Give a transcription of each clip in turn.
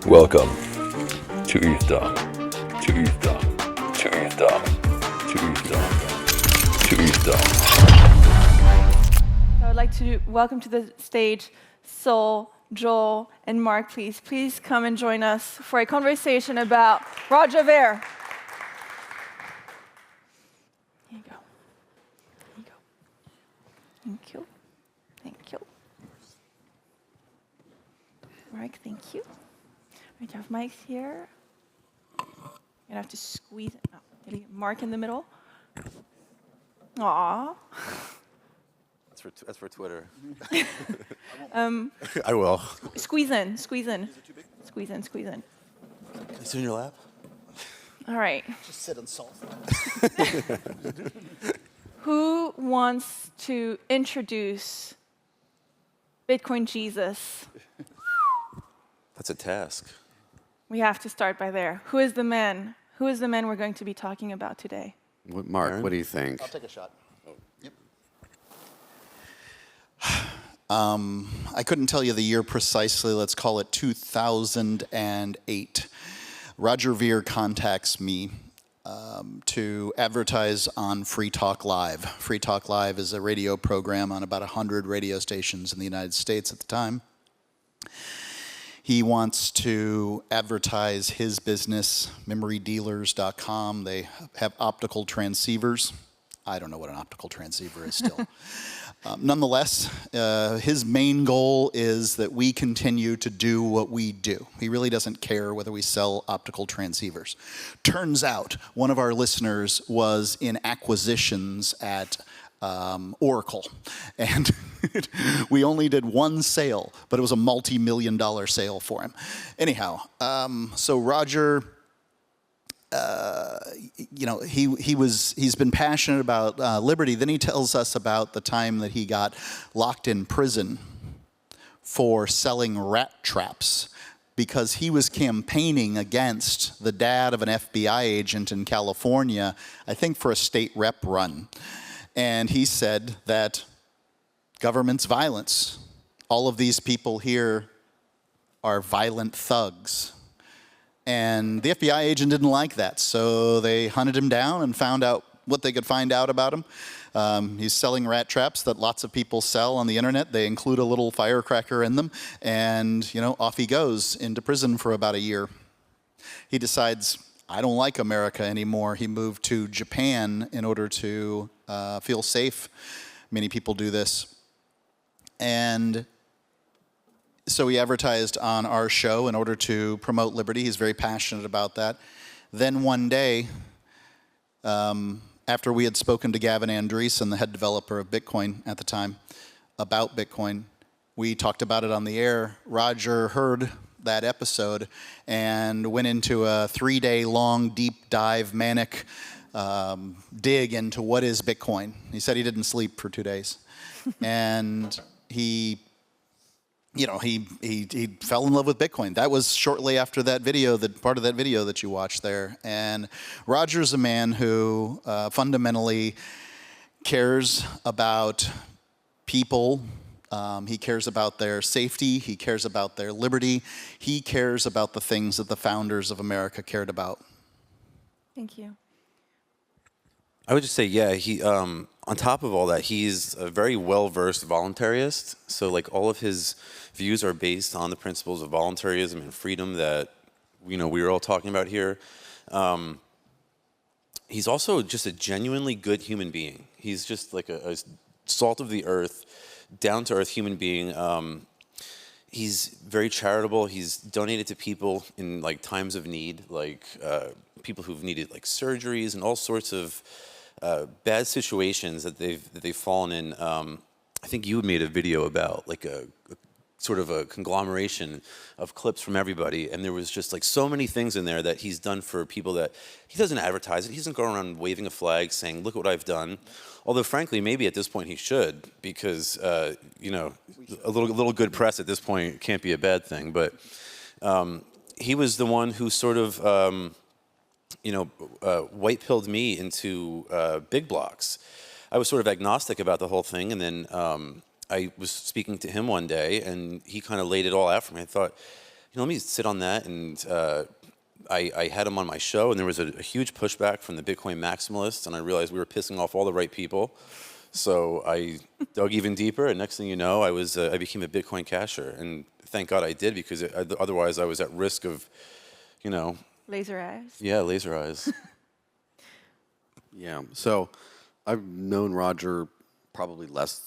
Welcome to ETHDam, to ETHDam, to ETHDam, to ETHDam, to ETHDam. I would like to welcome to the stage Sol, Joel, and Mark, please. Please come and join us for a conversation about Roger Ver. Here you go. Here you go. Thank you. Thank you. Mark, thank you. We have mics here. You're gonna have to squeeze it. Oh, Mark in the middle. Aww. That's for Twitter. I will. Squeeze in, squeeze in. Squeeze in, squeeze in. It's in your lap? All right. Just sit and solve. Who wants to introduce Bitcoin Jesus? That's a task. We have to start by there. Who is the man? Who is the man we're going to be talking about today? Mark, what do you think? I'll take a shot. Yep. I couldn't tell you the year precisely. Let's call it 2008. Roger Ver contacts me to advertise on Free Talk Live. Free Talk Live is a radio program on about 100 radio stations in the United States at the time. He wants to advertise his business, memorydealers.com. They have optical transceivers. I don't know what an optical transceiver is still. Nonetheless, his main goal is that we continue to do what we do. He really doesn't care whether we sell optical transceivers. Turns out, one of our listeners was in acquisitions at Oracle, and we only did one sale, but it was a multi-million-dollar sale for him. Anyhow, so Roger, he's been passionate about liberty. Then he tells us about the time that he got locked in prison for selling rat traps because he was campaigning against the dad of an FBI agent in California, I think for a state rep run. And he said that government's violence. All of these people here are violent thugs. And the FBI agent didn't like that, so they hunted him down and found out what they could find out about him. He's selling rat traps that lots of people sell on the internet. They include a little firecracker in them, and off he goes into prison for about a year. He decides, I don't like America anymore. He moved to Japan in order to feel safe. Many people do this. And so he advertised on our show in order to promote liberty. He's very passionate about that. Then one day, after we had spoken to Gavin Andreessen, the head developer of Bitcoin at the time, about Bitcoin, we talked about it on the air. Roger heard that episode and went into a 3-day long deep dive manic dig into what is Bitcoin. He said he didn't sleep for 2 days. And he fell in love with Bitcoin. That was shortly after that video, part of that video that you watched there. And Roger's a man who fundamentally cares about people. He cares about their safety. He cares about their liberty. He cares about the things that the founders of America cared about. Thank you. I would just say, yeah, he, on top of all that, he's a very well-versed voluntarist. So like all of his views are based on the principles of voluntarism and freedom that, we were all talking about here. He's also just a genuinely good human being. He's just like a salt of the earth, down-to-earth human being. He's very charitable. He's donated to people in like times of need, like people who've needed like surgeries and all sorts of bad situations that they've fallen in. I think you made a video about like a sort of a conglomeration of clips from everybody, and there was just like so many things in there that he's done for people that he doesn't advertise it. He doesn't go around waving a flag saying, "Look what I've done." Although, frankly, maybe at this point he should, because a little good press at this point can't be a bad thing. But he was the one who sort of white-pilled me into big blocks. I was sort of agnostic about the whole thing, and then I was speaking to him one day, and he kind of laid it all out for me. I thought, let me sit on that. And I had him on my show, and there was a huge pushback from the Bitcoin maximalists, and I realized we were pissing off all the right people. So I dug even deeper, and next thing you know, I became a Bitcoin casher, and thank God I did, because otherwise I was at risk of, Laser eyes. Yeah, laser eyes. Yeah. So I've known Roger probably less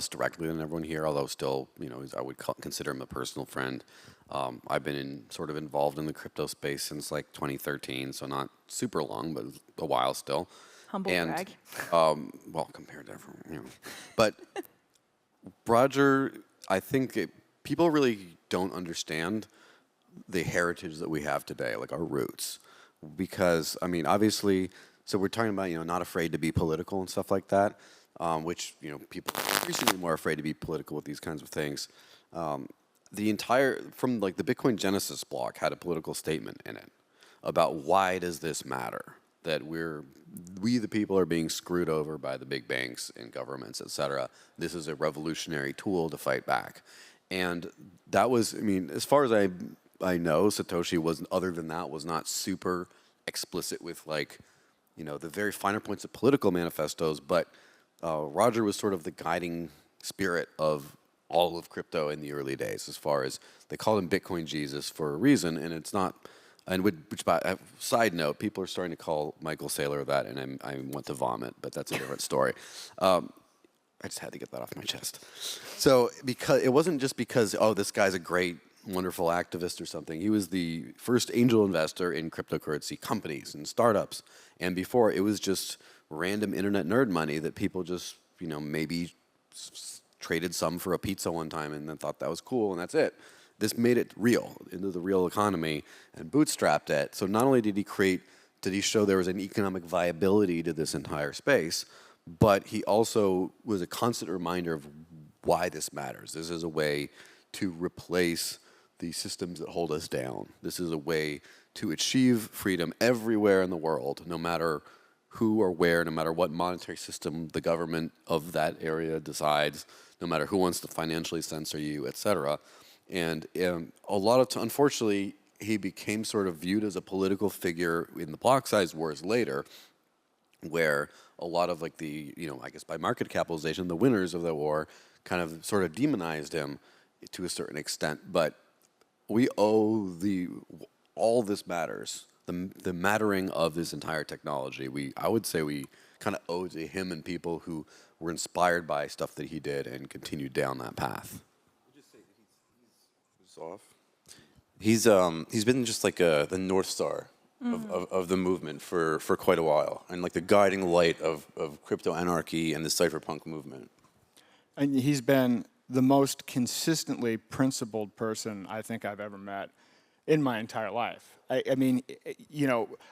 directly than everyone here, although still, I would consider him a personal friend. I've been sort of involved in the crypto space since like 2013, so not super long, but a while still. Humble brag. Well, compared to everyone, But Roger, I think people really don't understand the heritage that we have today, like our roots. Because, obviously, so we're talking about, not afraid to be political and stuff like that, which, people are increasingly more afraid to be political with these kinds of things. From like the Bitcoin Genesis blog had a political statement in it about why does this matter? That we the people are being screwed over by the big banks and governments, et cetera. This is a revolutionary tool to fight back. And that was, as far as I know, Satoshi was not super explicit with the very finer points of political manifestos, but Roger was sort of the guiding spirit of all of crypto in the early days, as far as they called him Bitcoin Jesus for a reason, and it's not. And which, by side note, people are starting to call Michael Saylor that, and I want to vomit, but that's a different story. I just had to get that off my chest. So because it wasn't just because, this guy's a great, wonderful activist or something. He was the first angel investor in cryptocurrency companies and startups. And before, it was just random internet nerd money that people just, maybe traded some for a pizza one time and then thought that was cool, and that's it. This made it real, into the real economy, and bootstrapped it. So not only did he show there was an economic viability to this entire space, but he also was a constant reminder of why this matters. This is a way to replace the systems that hold us down. This is a way to achieve freedom everywhere in the world, no matter who or where, no matter what monetary system the government of that area decides, no matter who wants to financially censor you, et cetera. And unfortunately, he became sort of viewed as a political figure in the block size wars later, where a lot of I guess by market capitalization, the winners of the war kind of sort of demonized him to a certain extent. But we owe all this matters, the mattering of this entire technology. I would say we kind of owe to him and people who were inspired by stuff that he did and continued down that path. Off. He's been just like the North Star of the movement for quite a while, and like the guiding light of crypto anarchy and the cypherpunk movement. And he's been the most consistently principled person I think I've ever met in my entire life. A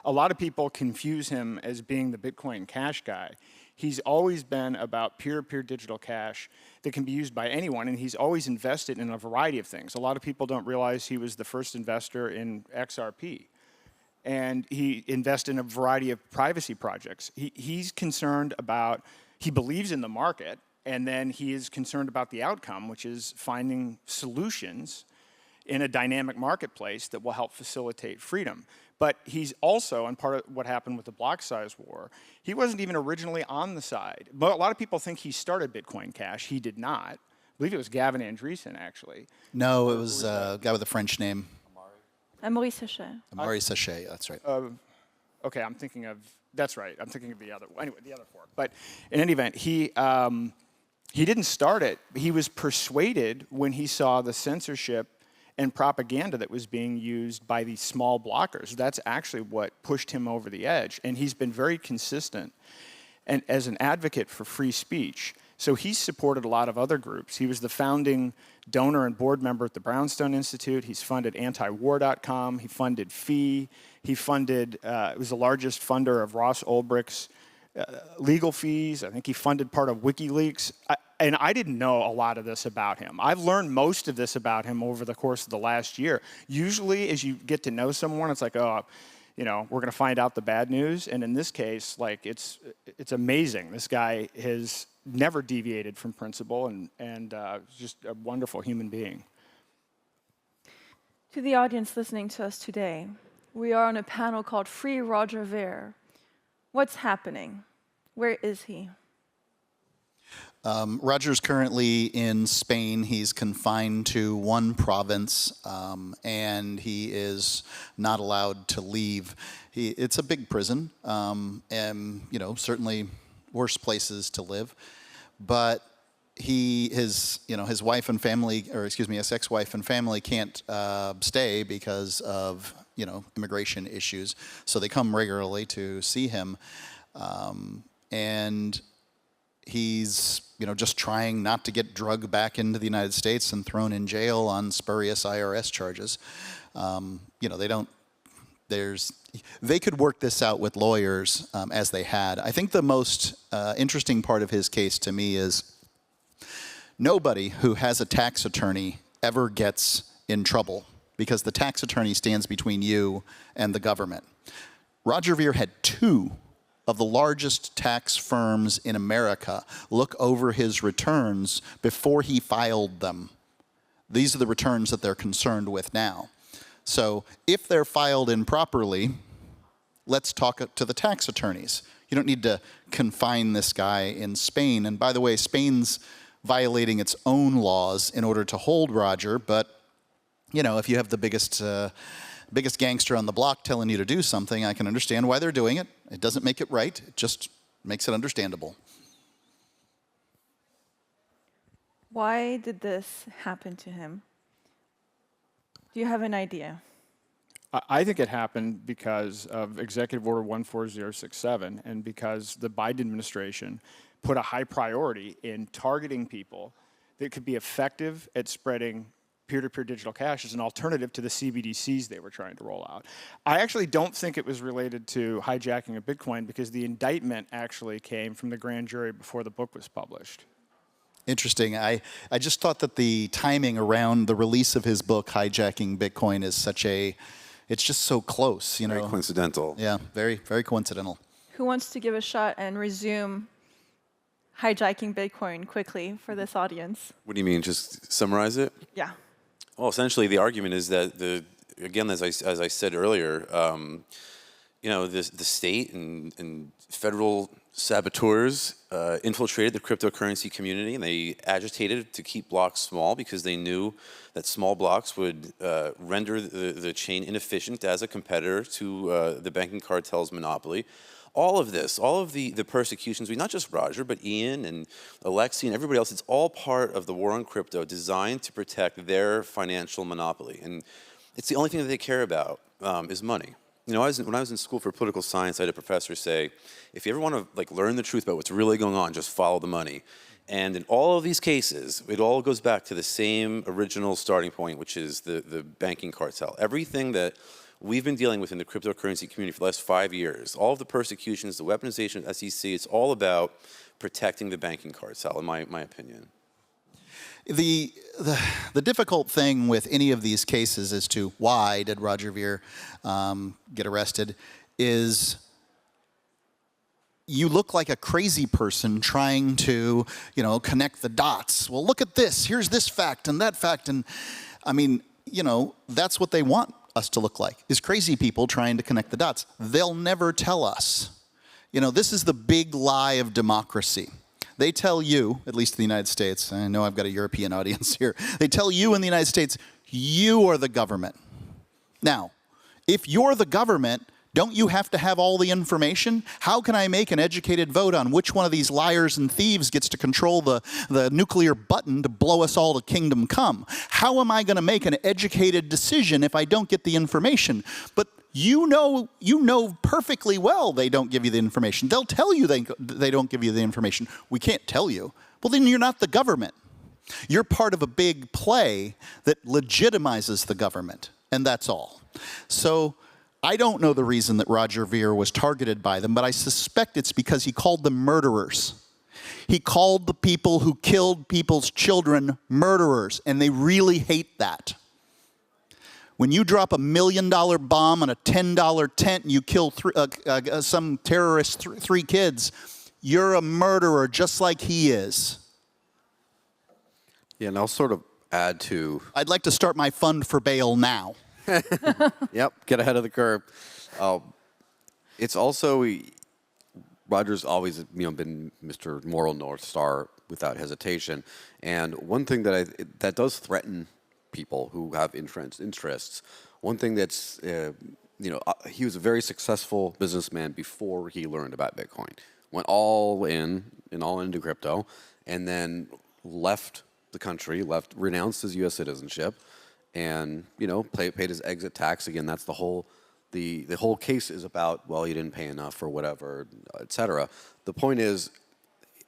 lot of people confuse him as being the Bitcoin Cash guy. He's always been about peer-to-peer digital cash that can be used by anyone, and he's always invested in a variety of things. A lot of people don't realize he was the first investor in XRP, and he invested in a variety of privacy projects. He's concerned about, he believes in the market, and then he is concerned about the outcome, which is finding solutions in a dynamic marketplace that will help facilitate freedom. But he's also, and part of what happened with the block size war, he wasn't even originally on the side. But a lot of people think he started Bitcoin Cash. He did not. I believe it was Gavin Andreessen, actually. No, it was a guy with a French name. Amaury Sachet. Amaury Sachet, that's right. Okay, that's right. I'm thinking of the other, anyway, the other fork. But in any event, he didn't start it. He was persuaded when he saw the censorship and propaganda that was being used by these small blockers. That's actually what pushed him over the edge. And he's been very consistent and as an advocate for free speech. So he's supported a lot of other groups. He was the founding donor and board member at the Brownstone Institute. He's funded antiwar.com. He funded FEE. He funded, was the largest funder of Ross Ulbricht's legal fees. I think he funded part of WikiLeaks. And I didn't know a lot of this about him. I've learned most of this about him over the course of the last year. Usually, as you get to know someone, it's like, we're going to find out the bad news. And in this case, it's amazing. This guy has never deviated from principle and just a wonderful human being. To the audience listening to us today, we are on a panel called Free Roger Ver. What's happening? Where is he? Roger's currently in Spain. He's confined to one province, and he is not allowed to leave. It's a big prison, and certainly worse places to live. But his wife and family, or excuse me, his ex-wife and family can't stay because of immigration issues. So they come regularly to see him, and he's just trying not to get drugged back into the United States and thrown in jail on spurious IRS charges. They could work this out with lawyers as they had. I think the most interesting part of his case to me is nobody who has a tax attorney ever gets in trouble because the tax attorney stands between you and the government. Roger Ver had 2 of the largest tax firms in America look over his returns before he filed them. These are the returns that they're concerned with now. So if they're filed improperly, let's talk to the tax attorneys. You don't need to confine this guy in Spain. And by the way, Spain's violating its own laws in order to hold Roger, but if you have the biggest gangster on the block telling you to do something, I can understand why they're doing it. It doesn't make it right. It just makes it understandable. Why did this happen to him? Do you have an idea? I think it happened because of Executive Order 14067 and because the Biden administration put a high priority in targeting people that could be effective at spreading peer-to-peer digital cash as an alternative to the CBDCs they were trying to roll out. I actually don't think it was related to hijacking of Bitcoin because the indictment actually came from the grand jury before the book was published. Interesting. I just thought that the timing around the release of his book, Hijacking Bitcoin, is it's just so close, Very coincidental. Yeah, very, very coincidental. Who wants to give a shot and resume hijacking Bitcoin quickly for this audience? What do you mean? Just summarize it? Yeah. Well, essentially, the argument is that again, as I said earlier, the state and federal saboteurs infiltrated the cryptocurrency community, and they agitated to keep blocks small because they knew that small blocks would render the chain inefficient as a competitor to the banking cartel's monopoly. All of the persecutions, not just Roger, but Ian and Alexei and everybody else, it's all part of the war on crypto designed to protect their financial monopoly. And it's the only thing that they care about is money. When I was in school for political science, I had a professor say, if you ever want to learn the truth about what's really going on, just follow the money. And in all of these cases, it all goes back to the same original starting point, which is the banking cartel. Everything that we've been dealing with in the cryptocurrency community for the last 5 years, all of the persecutions, the weaponization of SEC, it's all about protecting the banking cartel, in my opinion. The difficult thing with any of these cases as to why did Roger Ver get arrested is you look like a crazy person trying to, connect the dots. Well, look at this. Here's this fact and that fact. And I mean, that's what they want us to look like, is crazy people trying to connect the dots. They'll never tell us. This is the big lie of democracy. They tell you, at least in the United States, I know I've got a European audience here, they tell you in the United States, you are the government. Now, if you're the government, don't you have to have all the information? How can I make an educated vote on which one of these liars and thieves gets to control the nuclear button to blow us all to kingdom come? How am I going to make an educated decision if I don't get the information? But you know perfectly well they don't give you the information. They'll tell you they don't give you the information. We can't tell you. Well, then you're not the government. You're part of a big play that legitimizes the government, and that's all. So I don't know the reason that Roger Ver was targeted by them, but I suspect it's because he called them murderers. He called the people who killed people's children murderers, and they really hate that. When you drop $1 million bomb on a $10 tent and you kill some terrorist 3 kids, you're a murderer just like he is. Yeah, and I'll sort of add to. I'd like to start my fund for bail now. Yep, get ahead of the curve. It's also Roger's always been Mr. Moral North Star without hesitation, and one thing that does threaten people who have interests. One thing that's he was a very successful businessman before he learned about Bitcoin. Went all into crypto, and then left the country, renounced his U.S. citizenship, and paid his exit tax. Again, that's the whole case is about, well, he didn't pay enough or whatever, etc. The point is,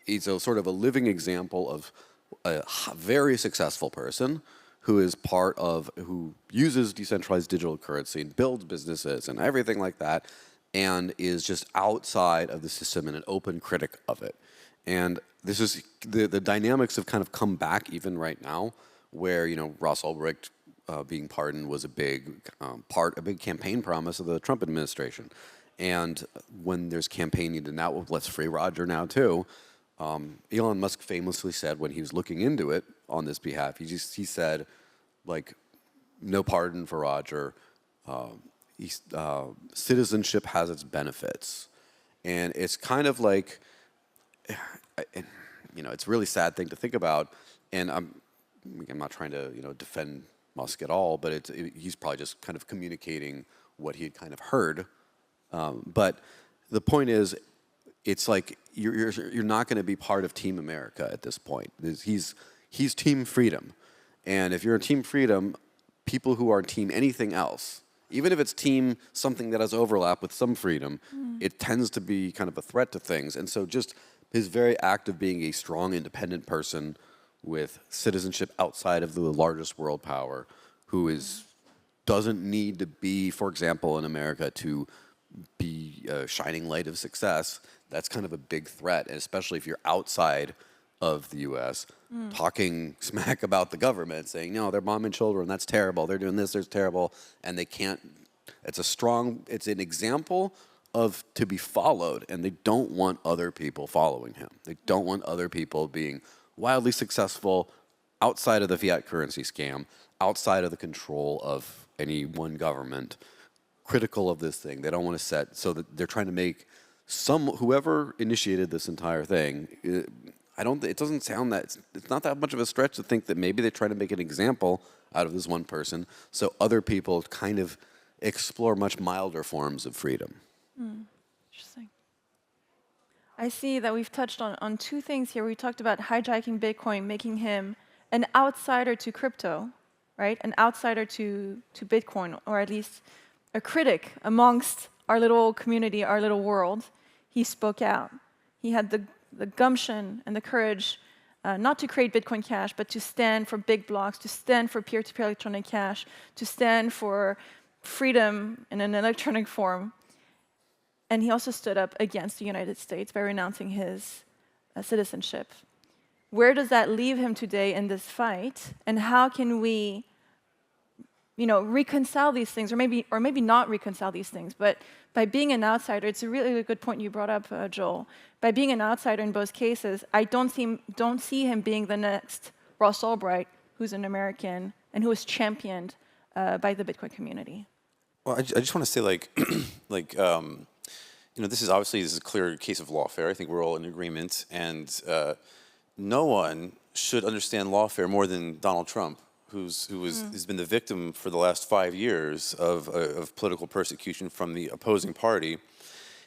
he's a sort of a living example of a very successful person who uses decentralized digital currency and builds businesses and everything like that, and is just outside of the system and an open critic of it. And this is the dynamics have kind of come back even right now, where Ross Ulbricht being pardoned was a big campaign promise of the Trump administration. And when there's campaigning to now, let's free Roger now too. Elon Musk famously said when he was looking into it on this behalf, he said, like, no pardon for Roger. Citizenship has its benefits, and it's kind of like, it's a really sad thing to think about. And I'm not trying to defend Musk at all, but he's probably just kind of communicating what he had kind of heard. But the point is, it's like you're not going to be part of Team America at this point. He's Team Freedom, and if you're a Team Freedom, people who are Team anything else, even if it's Team something that has overlap with some freedom, it tends to be kind of a threat to things. And so just his very act of being a strong, independent person with citizenship outside of the largest world power, who doesn't need to be, for example, in America to be a shining light of success, that's kind of a big threat, and especially if you're outside of the U.S., talking smack about the government, saying, no, they're bombing children, that's terrible, they're doing this, that's terrible, and they can't, it's an example of to be followed, and they don't want other people following him. They don't want other people being wildly successful outside of the fiat currency scam, outside of the control of any one government, critical of this thing. They don't want to set, so that they're trying to make whoever initiated this entire thing, it doesn't sound that, it's not that much of a stretch to think that maybe they try to make an example out of this one person so other people kind of explore much milder forms of freedom. Interesting. I see that we've touched on two things here. We talked about hijacking Bitcoin, making him an outsider to crypto, right? An outsider to Bitcoin, or at least a critic amongst our little community, our little world. He spoke out. He had the gumption and the courage not to create Bitcoin Cash, but to stand for big blocks, to stand for peer-to-peer electronic cash, to stand for freedom in an electronic form. And he also stood up against the United States by renouncing his citizenship. Where does that leave him today in this fight? And how can we, reconcile these things, or maybe not reconcile these things? But by being an outsider, it's a really good point you brought up, Joel. By being an outsider in both cases, I don't see him being the next Ross Ulbricht, who's an American and who is championed by the Bitcoin community. Well, I just want to say, this is a clear case of lawfare. I think we're all in agreement, and no one should understand lawfare more than Donald Trump, has been the victim for the last 5 years of political persecution from the opposing party.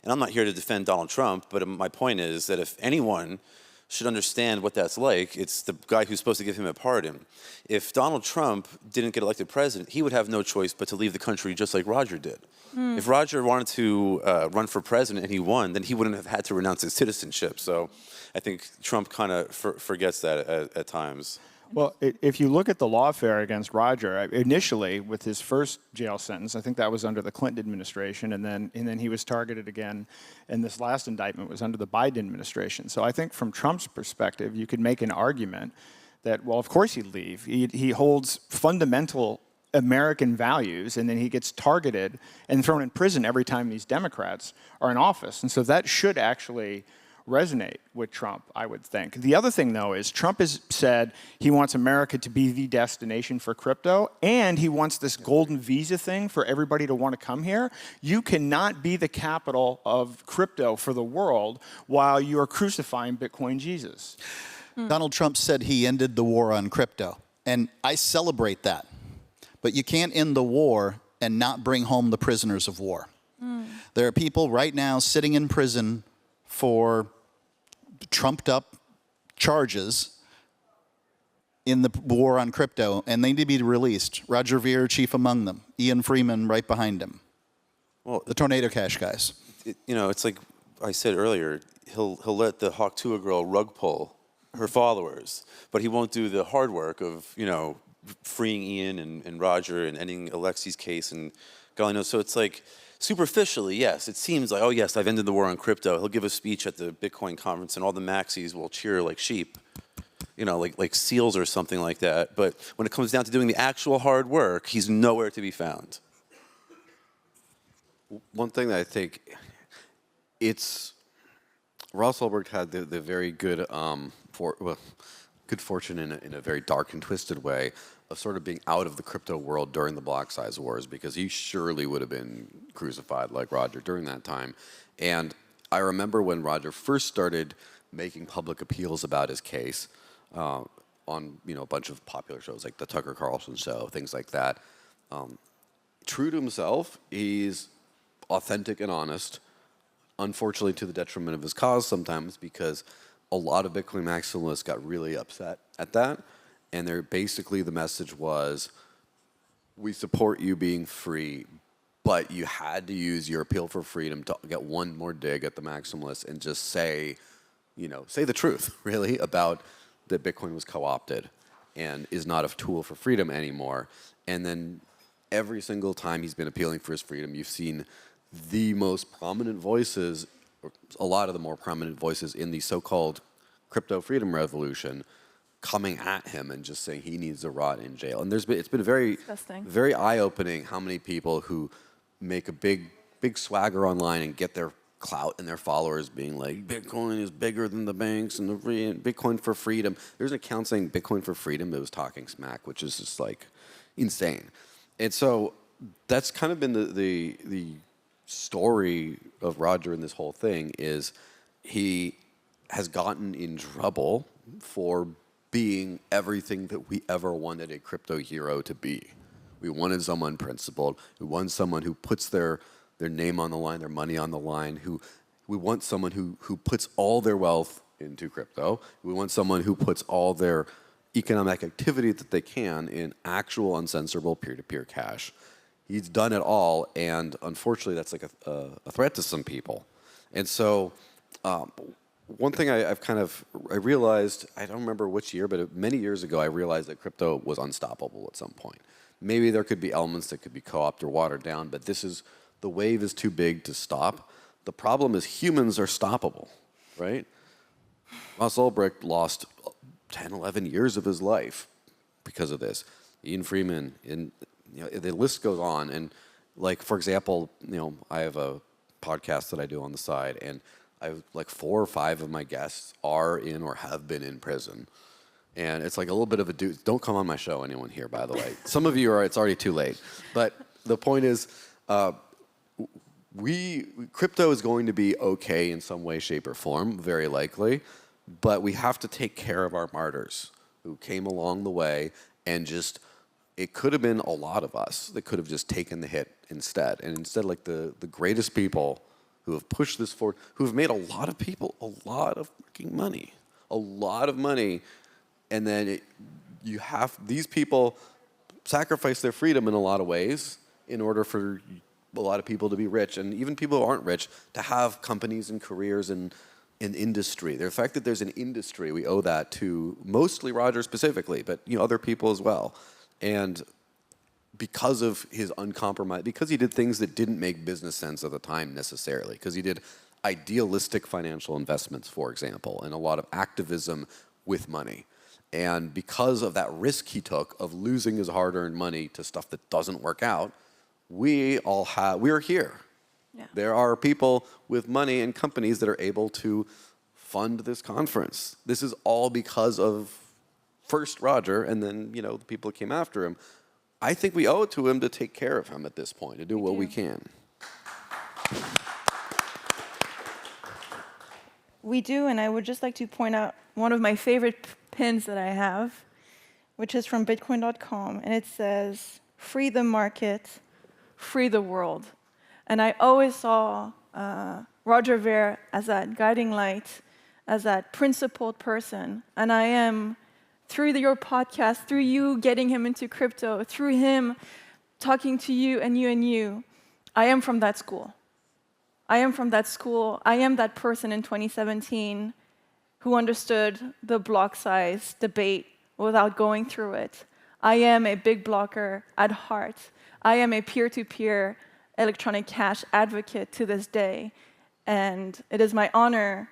And I'm not here to defend Donald Trump, but my point is that if anyone should understand what that's like, it's the guy who's supposed to give him a pardon. If Donald Trump didn't get elected president, he would have no choice but to leave the country just like Roger did. If Roger wanted to run for president and he won, then he wouldn't have had to renounce his citizenship. So I think Trump kind of forgets that at times. Well, if you look at the lawfare against Roger, initially with his first jail sentence, I think that was under the Clinton administration, and then he was targeted again, and this last indictment was under the Biden administration. So I think from Trump's perspective, you could make an argument that, well, of course he'd leave. He holds fundamental American values, and then he gets targeted and thrown in prison every time these Democrats are in office. And so that should actually resonate with Trump, I would think. The other thing, though, is Trump has said he wants America to be the destination for crypto, and he wants this golden visa thing for everybody to want to come here. You cannot be the capital of crypto for the world while you are crucifying Bitcoin Jesus. Donald Trump said he ended the war on crypto, and I celebrate that. But you can't end the war and not bring home the prisoners of war. There are people right now sitting in prison for trumped up charges in the war on crypto, and they need to be released. Roger Ver, chief among them. Ian Freeman right behind him. Well, The Tornado Cash guys. it's like I said earlier, he'll let the Hawk Tuah girl rug pull her followers, but he won't do the hard work of, freeing Ian and Roger and ending Alexi's case and God knows. So it's like, superficially, yes, it seems like, oh yes, I've ended the war on crypto. He'll give a speech at the Bitcoin conference and all the maxis will cheer like sheep, like seals or something like that. But when it comes down to doing the actual hard work, he's nowhere to be found. One thing that I think Ross Ulbricht had the very good good fortune in a very dark and twisted way of sort of being out of the crypto world during the block size wars, because he surely would have been crucified like Roger during that time. And I remember when Roger first started making public appeals about his case on a bunch of popular shows like the Tucker Carlson show, things like that. True to himself, he's authentic and honest, unfortunately to the detriment of his cause sometimes, because a lot of Bitcoin maximalists got really upset at that. And the message was, we support you being free, but you had to use your appeal for freedom to get one more dig at the maximalists and just say the truth, really, about that Bitcoin was co-opted and is not a tool for freedom anymore. And then every single time he's been appealing for his freedom, you've seen the most prominent voices, or a lot of the more prominent voices in the so-called crypto freedom revolution, coming at him and just saying he needs to rot in jail. And it's been very, very eye-opening how many people who make a big swagger online and get their clout and their followers being like, Bitcoin is bigger than the banks and Bitcoin for freedom. There's an account saying Bitcoin for freedom that was talking smack, which is just like insane. And so that's kind of been the story of Roger in this whole thing, is he has gotten in trouble for being everything that we ever wanted a crypto hero to be. We wanted someone principled. We want someone who puts their name on the line, their money on the line. We want someone who puts all their wealth into crypto. We want someone who puts all their economic activity that they can in actual uncensorable peer-to-peer cash. He's done it all, and unfortunately, that's like a threat to some people. And so, one thing I realized, I don't remember which year, but many years ago, I realized that crypto was unstoppable at some point. Maybe there could be elements that could be co-opted or watered down, but the wave is too big to stop. The problem is humans are stoppable, right? Ross Ulbricht lost 10, 11 years of his life because of this. Ian Freeman, the list goes on. And like, for example, I have a podcast that I do on the side, and like 4 or 5 of my guests are in or have been in prison. And it's like a little bit of a don't come on my show, anyone here, by the way. Some of you it's already too late. But the point is, crypto is going to be okay in some way, shape, or form, very likely. But we have to take care of our martyrs who came along the way, and it could have been a lot of us that could have just taken the hit instead. And instead, like the greatest people who have pushed this forward, who have made a lot of people a lot of fucking money, and then these people sacrifice their freedom in a lot of ways in order for a lot of people to be rich, and even people who aren't rich to have companies and careers and in industry. The fact that there's an industry, we owe that to mostly Roger specifically, but other people as well. And because of his uncompromised, because he did things that didn't make business sense at the time necessarily, because he did idealistic financial investments, for example, and a lot of activism with money. And because of that risk he took of losing his hard-earned money to stuff that doesn't work out, we are here. Yeah. There are people with money and companies that are able to fund this conference. This is all because of first Roger and then, you know, the people that came after him. I think we owe it to him to take care of him at this point, to do what we can. We do, and I would just like to point out one of my favorite pins that I have, which is from Bitcoin.com, and it says, "Free the market, free the world." And I always saw Roger Ver as that guiding light, as that principled person. And I am, through your podcast, through you getting him into crypto, through him talking to you and you and you, I am from that school. I am from that school. I am that person in 2017 who understood the block size debate without going through it. I am a big blocker at heart. I am a peer-to-peer electronic cash advocate to this day. And it is my honor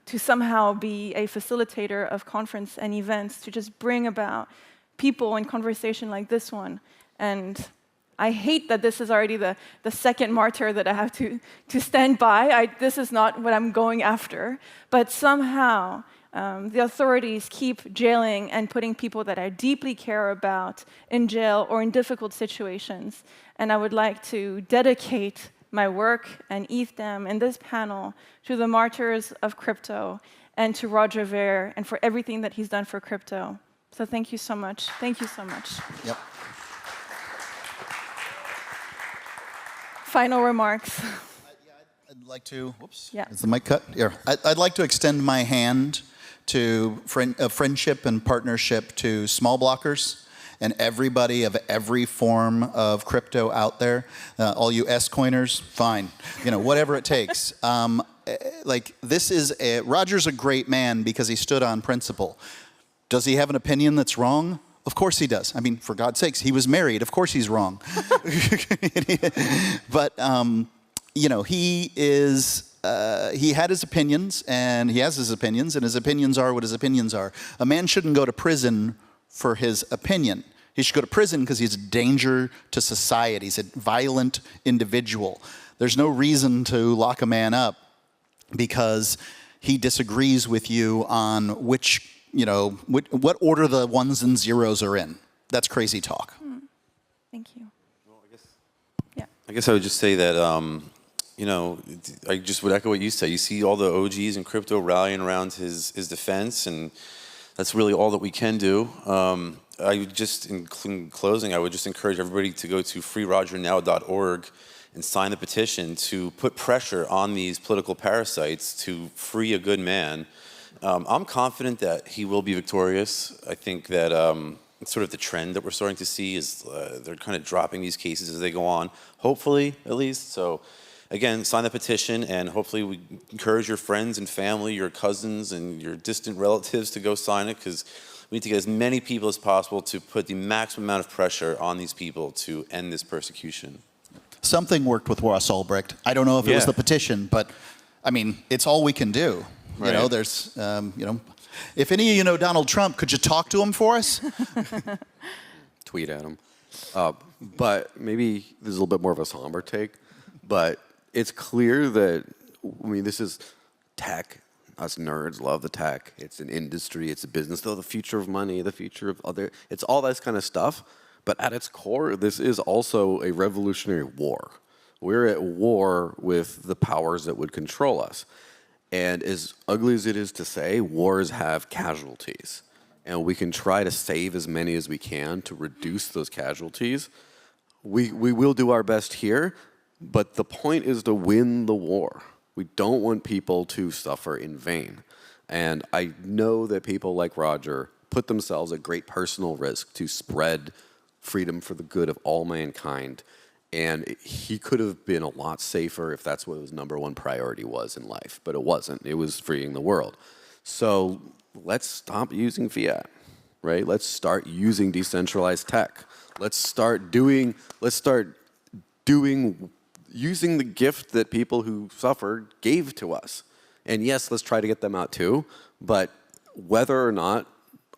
to somehow be a facilitator of conference and events, to just bring about people in conversation like this one. And I hate that this is already the second martyr that I have to stand by. This is not what I'm going after. But somehow, the authorities keep jailing and putting people that I deeply care about in jail or in difficult situations. And I would like to dedicate my work and ETHDam and this panel to the martyrs of crypto and to Roger Ver and for everything that he's done for crypto. So thank you so much. Thank you so much. Yep. Final remarks. I'd like to, whoops, Yeah. is the mic cut? Here. I'd like to extend my hand to friendship and partnership to small blockers and everybody of every form of crypto out there. All you S-coiners, fine. You know, whatever it takes. Like, this is Roger's a great man because he stood on principle. Does he have an opinion that's wrong? Of course he does. I mean, for God's sakes, he was married. Of course he's wrong. But, you know, he had his opinions, and he has his opinions, and his opinions are what his opinions are. A man shouldn't go to prison for his opinion. He should go to prison because he's a danger to society. He's a violent individual. There's no reason to lock a man up because he disagrees with you on which, you know, what order the ones and zeros are in. That's crazy talk. Thank you. Well, I guess I would just say that, you know, I just would echo what you said. You see all the OGs in crypto rallying around his defense, and that's really all that we can do. I would just, in closing, I would just encourage everybody to go to freerogernow.org and sign the petition to put pressure on these political parasites to free a good man. I'm confident that he will be victorious. I think that it's sort of the trend that we're starting to see is they're kind of dropping these cases as they go on, hopefully, at least. So, again, sign the petition, and hopefully we encourage your friends and family, your cousins and your distant relatives to go sign it, because we need to get as many people as possible to put the maximum amount of pressure on these people to end this persecution. Something worked with Ross Ulbricht. I don't know if it was the petition, but, I mean, it's all we can do. You know, there's, you know, if any of you know Donald Trump, could you talk to him for us? Tweet at him. But maybe this is a little bit more of a somber take, but it's clear that, I mean, this is tech. Us nerds love the tech. It's an industry, it's a business, though the future of money, the future of other, it's all this kind of stuff. But at its core, this is also a revolutionary war. We're at war with the powers that would control us. And as ugly as it is to say, wars have casualties. And we can try to save as many as we can to reduce those casualties. We will do our best here, but the point is to win the war. We don't want people to suffer in vain. And I know that people like Roger put themselves at great personal risk to spread freedom for the good of all mankind. And he could have been a lot safer if that's what his #1 priority was in life. But it wasn't. It was freeing the world. So let's stop using fiat, right? Let's start using decentralized tech. Let's start using the gift that people who suffered gave to us. And yes, let's try to get them out too. But whether or not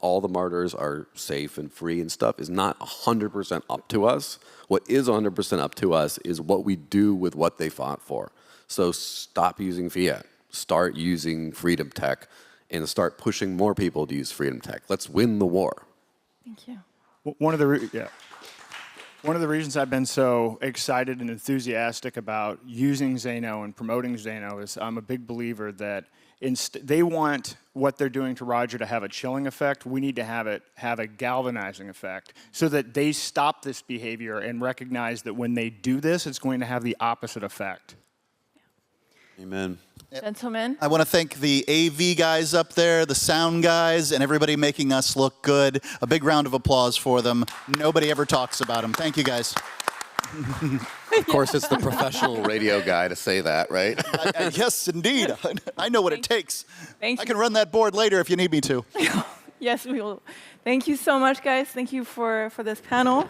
all the martyrs are safe and free and stuff is not 100% up to us. What is 100% up to us is what we do with what they fought for. So stop using fiat. start using freedom tech and start pushing more people to use freedom tech. Let's win the war. Thank you. One of the reasons I've been so excited and enthusiastic about using Zano and promoting Zano is I'm a big believer that they want what they're doing to Roger to have a chilling effect. We need to have it have a galvanizing effect so that they stop this behavior and recognize that when they do this, it's going to have the opposite effect. Amen. Gentlemen. I want to thank the AV guys up there, the sound guys, and everybody making us look good. A big round of applause for them. Nobody ever talks about them. Thank you, guys. Of course, it's the professional radio guy to say that, right? Yes, indeed. I know what it takes. Thank I you. can run that board later if you need me to. Yes, we will. Thank you so much, guys. Thank you for this panel.